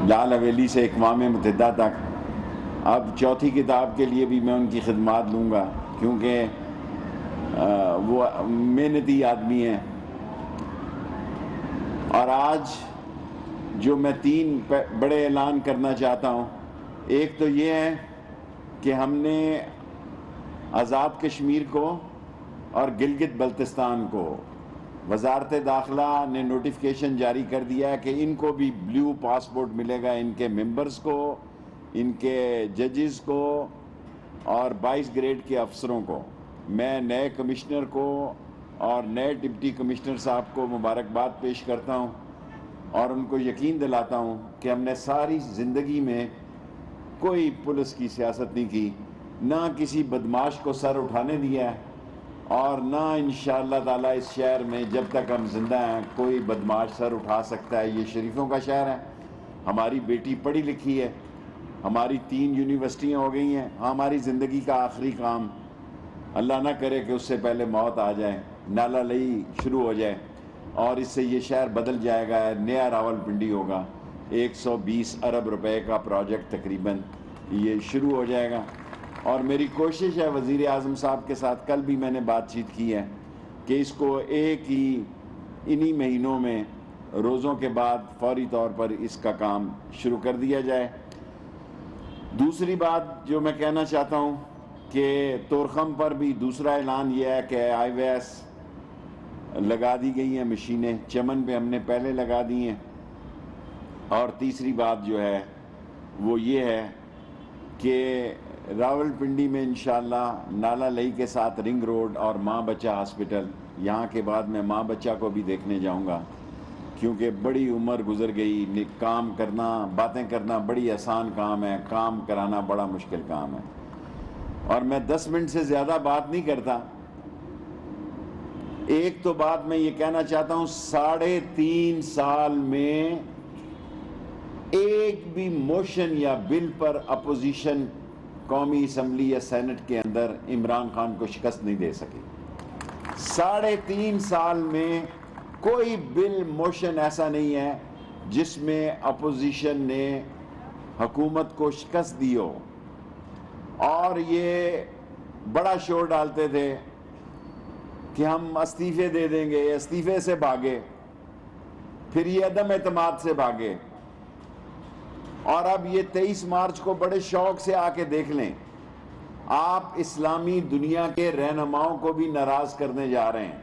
لال حویلی سے اقوام متحدہ تک. اب چوتھی کتاب کے لیے بھی میں ان کی خدمات لوں گا کیونکہ وہ محنتی آدمی ہیں. اور آج جو میں 3 بڑے اعلان کرنا چاہتا ہوں، ایک تو یہ ہے کہ ہم نے آزاد کشمیر کو اور گلگت بلتستان کو وزارت داخلہ نے نوٹیفیکیشن جاری کر دیا ہے کہ ان کو بھی بلیو پاسپورٹ ملے گا، ان کے ممبرز کو، ان کے ججز کو اور 22 گریڈ کے افسروں کو. میں نئے کمشنر کو اور نئے ڈپٹی کمشنر صاحب کو مبارکباد پیش کرتا ہوں اور ان کو یقین دلاتا ہوں کہ ہم نے ساری زندگی میں کوئی پولیس کی سیاست نہیں کی، نہ کسی بدماش کو سر اٹھانے دیا ہے، اور نہ انشاءاللہ تعالیٰ اس شہر میں جب تک ہم زندہ ہیں کوئی بدماش سر اٹھا سکتا ہے. یہ شریفوں کا شہر ہے، ہماری بیٹی پڑھی لکھی ہے، ہماری 3 یونیورسٹیاں ہو گئی ہیں. ہماری زندگی کا آخری کام، اللہ نہ کرے کہ اس سے پہلے موت آ جائے، نالا لئی شروع ہو جائے اور اس سے یہ شہر بدل جائے گا، نیا راولپنڈی ہوگا. 120 ارب روپے کا پروجیکٹ تقریباً یہ شروع ہو جائے گا. اور میری کوشش ہے وزیر اعظم صاحب کے ساتھ، کل بھی میں نے بات چیت کی ہے، کہ اس کو ایک ہی انہی مہینوں میں روزوں کے بعد فوری طور پر اس کا کام شروع کر دیا جائے. دوسری بات جو میں کہنا چاہتا ہوں کہ تورخم پر بھی دوسرا اعلان یہ ہے کہ آئی وے ایس لگا دی گئی ہیں مشینیں، چمن پہ ہم نے پہلے لگا دی ہیں. اور تیسری بات جو ہے وہ یہ ہے کہ راولپنڈی میں انشاءاللہ نالا لئی کے ساتھ رنگ روڈ اور ماں بچہ ہاسپٹل، یہاں کے بعد میں ماں بچہ کو بھی دیکھنے جاؤں گا کیونکہ بڑی عمر گزر گئی. کام کرنا، باتیں کرنا بڑی آسان کام ہے، کام کرانا بڑا مشکل کام ہے. اور میں 10 منٹ سے زیادہ بات نہیں کرتا. ایک تو بات میں یہ کہنا چاہتا ہوں، 3.5 سال میں ایک بھی موشن یا بل پر اپوزیشن قومی اسمبلی یا سینٹ کے اندر عمران خان کو شکست نہیں دے سکی. 3.5 سال میں کوئی بل موشن ایسا نہیں ہے جس میں اپوزیشن نے حکومت کو شکست دی ہو. اور یہ بڑا شور ڈالتے تھے کہ ہم استعفے دے دیں گے، استعفے سے بھاگے، پھر یہ عدم اعتماد سے بھاگے. اور اب یہ 23 مارچ کو بڑے شوق سے آ کے دیکھ لیں، آپ اسلامی دنیا کے رہنماؤں کو بھی ناراض کرنے جا رہے ہیں.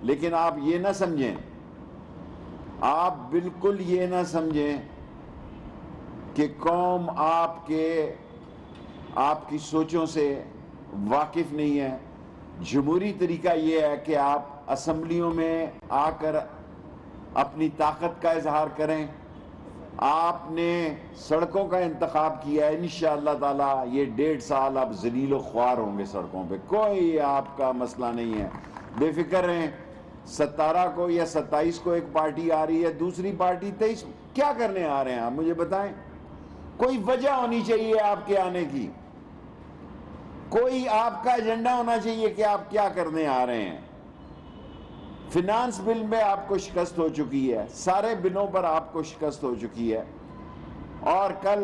لیکن آپ یہ نہ سمجھیں، آپ بالکل یہ نہ سمجھیں کہ قوم آپ کی سوچوں سے واقف نہیں ہے. جمہوری طریقہ یہ ہے کہ آپ اسمبلیوں میں آ کر اپنی طاقت کا اظہار کریں. آپ نے سڑکوں کا انتخاب کیا ہے، انشاءاللہ تعالیٰ یہ 1.5 سال آپ ذلیل و خوار ہوں گے سڑکوں پہ، کوئی آپ کا مسئلہ نہیں ہے، بے فکر رہیں. 17 کو یا 27 کو ایک پارٹی آ رہی ہے، دوسری پارٹی 23. کیا کرنے آ رہے ہیں آپ مجھے بتائیں؟ کوئی وجہ ہونی چاہیے آپ کے آنے کی، کوئی آپ کا ایجنڈا ہونا چاہیے کہ آپ کیا کرنے آ رہے ہیں. فنانس بل میں آپ کو شکست ہو چکی ہے، سارے بلوں پر آپ کو شکست ہو چکی ہے. اور کل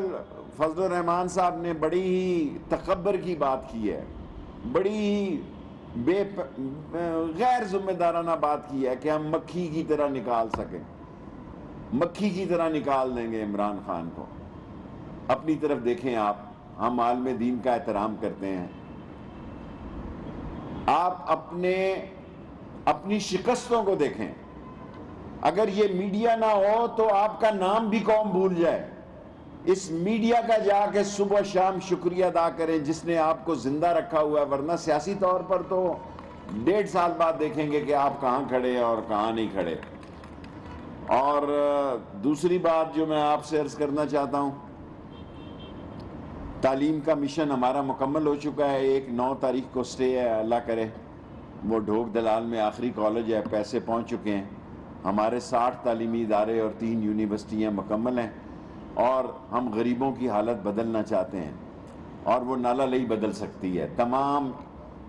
فضل الرحمان صاحب نے بڑی ہی تکبر کی بات کی ہے، بڑی ہی غیر ذمہ دارانہ بات کی ہے کہ ہم مکھی کی طرح نکال سکیں، مکھی کی طرح نکال دیں گے عمران خان کو. اپنی طرف دیکھیں آپ، ہم عالم دین کا احترام کرتے ہیں. آپ اپنی شکستوں کو دیکھیں. اگر یہ میڈیا نہ ہو تو آپ کا نام بھی قوم بھول جائے. اس میڈیا کا جا کے صبح شام شکریہ ادا کریں جس نے آپ کو زندہ رکھا ہوا ہے، ورنہ سیاسی طور پر تو 1.5 سال بعد دیکھیں گے کہ آپ کہاں کھڑے اور کہاں نہیں کھڑے. اور دوسری بات جو میں آپ سے عرض کرنا چاہتا ہوں، تعلیم کا مشن ہمارا مکمل ہو چکا ہے. 9 تاریخ کو سٹے ہے، اللہ کرے وہ ڈھوک دلال میں آخری کالج ہے، پیسے پہنچ چکے ہیں. ہمارے 60 تعلیمی ادارے اور 3 یونیورسٹیاں مکمل ہیں. اور ہم غریبوں کی حالت بدلنا چاہتے ہیں، اور وہ نالا لئی بدل سکتی ہے. تمام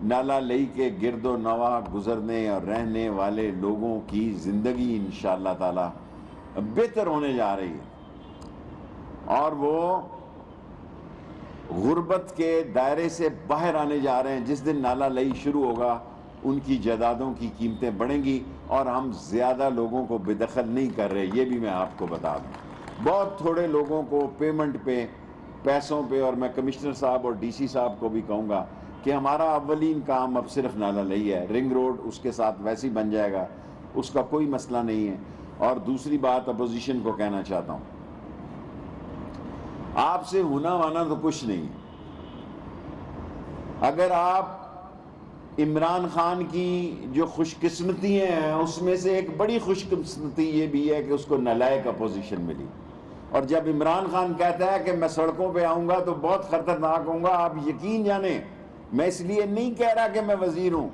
نالا لئی کے گرد و نواح گزرنے اور رہنے والے لوگوں کی زندگی انشاءاللہ تعالی بہتر ہونے جا رہی ہے. اور وہ غربت کے دائرے سے باہر آنے جا رہے ہیں. جس دن نالا لئی شروع ہوگا ان کی جائیدادوں کی قیمتیں بڑھیں گی اور ہم زیادہ لوگوں کو بے دخل نہیں کر رہے. یہ بھی میں آپ کو بتا دوں, بہت تھوڑے لوگوں کو پیمنٹ پہ, پیسوں پہ, اور میں کمشنر صاحب اور ڈی سی صاحب کو بھی کہوں گا کہ ہمارا اولین کام اب صرف نالا لئی ہے. رنگ روڈ اس کے ساتھ ویسے ہی بن جائے گا, اس کا کوئی مسئلہ نہیں ہے. اور دوسری بات اپوزیشن کو کہنا چاہتا ہوں, آپ سے ہونا مانا تو کچھ نہیں. اگر آپ عمران خان کی جو خوش قسمتی ہیں اس میں سے ایک بڑی خوش قسمتی یہ بھی ہے کہ اس کو نالائق اپوزیشن ملی. اور جب عمران خان کہتا ہے کہ میں سڑکوں پہ آؤں گا تو بہت خطرناک ہوں گا, آپ یقین جانیں میں اس لیے نہیں کہہ رہا کہ میں وزیر ہوں,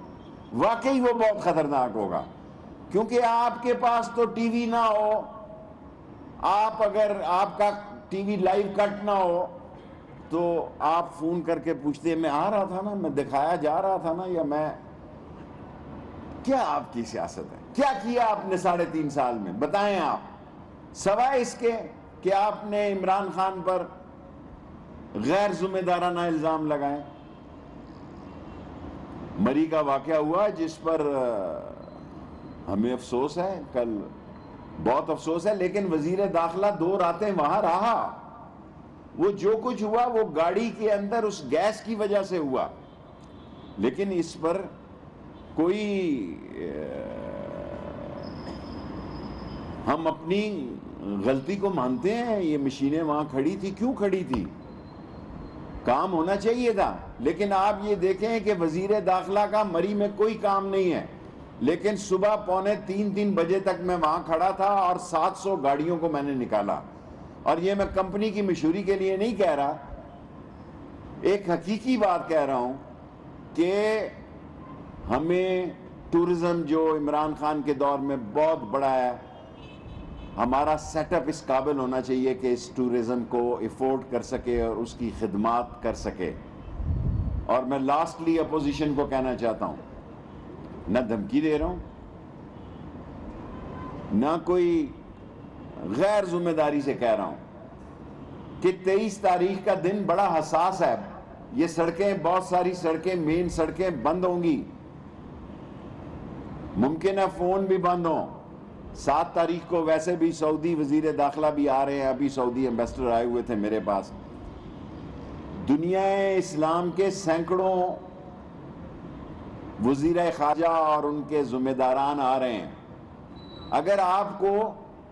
واقعی وہ بہت خطرناک ہوگا. کیونکہ آپ کے پاس تو ٹی وی نہ ہو, آپ اگر آپ کا ٹی وی لائیو کٹ نہ ہو تو آپ فون کر کے پوچھتے ہیں میں آ رہا تھا نا, میں دکھایا جا رہا تھا نا, یا میں کیا آپ کی سیاست ہے؟ کیا کیا آپ نے 3.5 سال میں؟ بتائیں آپ, سوائے اس کے کہ آپ نے عمران خان پر غیر ذمہ دارانہ الزام لگائے. مری کا واقعہ ہوا جس پر ہمیں افسوس ہے, کل بہت افسوس ہے, لیکن وزیر داخلہ 2 راتیں وہاں رہا. وہ جو کچھ ہوا وہ گاڑی کے اندر اس گیس کی وجہ سے ہوا, لیکن اس پر کوئی ہم اپنی غلطی کو مانتے ہیں. یہ مشینیں وہاں کھڑی تھی, کیوں کھڑی تھی؟ کام ہونا چاہیے تھا. لیکن آپ یہ دیکھیں کہ وزیر داخلہ کا مری میں کوئی کام نہیں ہے, لیکن صبح 2:45-3 بجے تک میں وہاں کھڑا تھا اور 700 گاڑیوں کو میں نے نکالا. اور یہ میں کمپنی کی مشہوری کے لیے نہیں کہہ رہا, ایک حقیقی بات کہہ رہا ہوں کہ ہمیں ٹورزم جو عمران خان کے دور میں بہت بڑا ہے, ہمارا سیٹ اپ اس قابل ہونا چاہیے کہ اس ٹورزم کو افورڈ کر سکے اور اس کی خدمات کر سکے. اور میں لاسٹلی اپوزیشن کو کہنا چاہتا ہوں, نہ دھمکی دے رہا ہوں, نہ کوئی غیر ذمہ داری سے کہہ رہا ہوں کہ 23 تاریخ کا دن بڑا حساس ہے. یہ سڑکیں, بہت ساری سڑکیں, مین سڑکیں بند ہوں گی, ممکن ہے فون بھی بند ہوں. 7 تاریخ کو ویسے بھی سعودی وزیر داخلہ بھی آ رہے ہیں, ابھی سعودی ایمبیسڈر آئے ہوئے تھے میرے پاس. دنیا اسلام کے سینکڑوں وزیر خارجہ اور ان کے ذمہ داران آ رہے ہیں. اگر آپ کو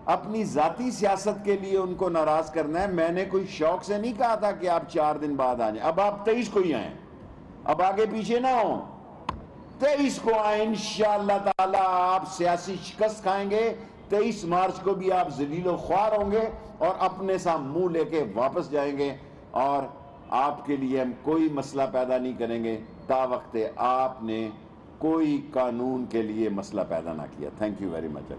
اپنی ذاتی سیاست کے لیے ان کو ناراض کرنا ہے, میں نے کوئی شوق سے نہیں کہا تھا کہ آپ 4 دن بعد آ جائیں. اب آپ 23 کو ہی آئیں, اب آگے پیچھے نہ ہوں. 23 کو آئیں, انشاءاللہ تعالی آپ سیاسی شکست کھائیں گے. 23 مارچ کو بھی آپ ذلیل و خوار ہوں گے اور اپنے سا منہ لے کے واپس جائیں گے, اور آپ کے لیے ہم کوئی مسئلہ پیدا نہیں کریں گے تا وقت آپ نے کوئی قانون کے لیے مسئلہ پیدا نہ کیا. Thank you very much.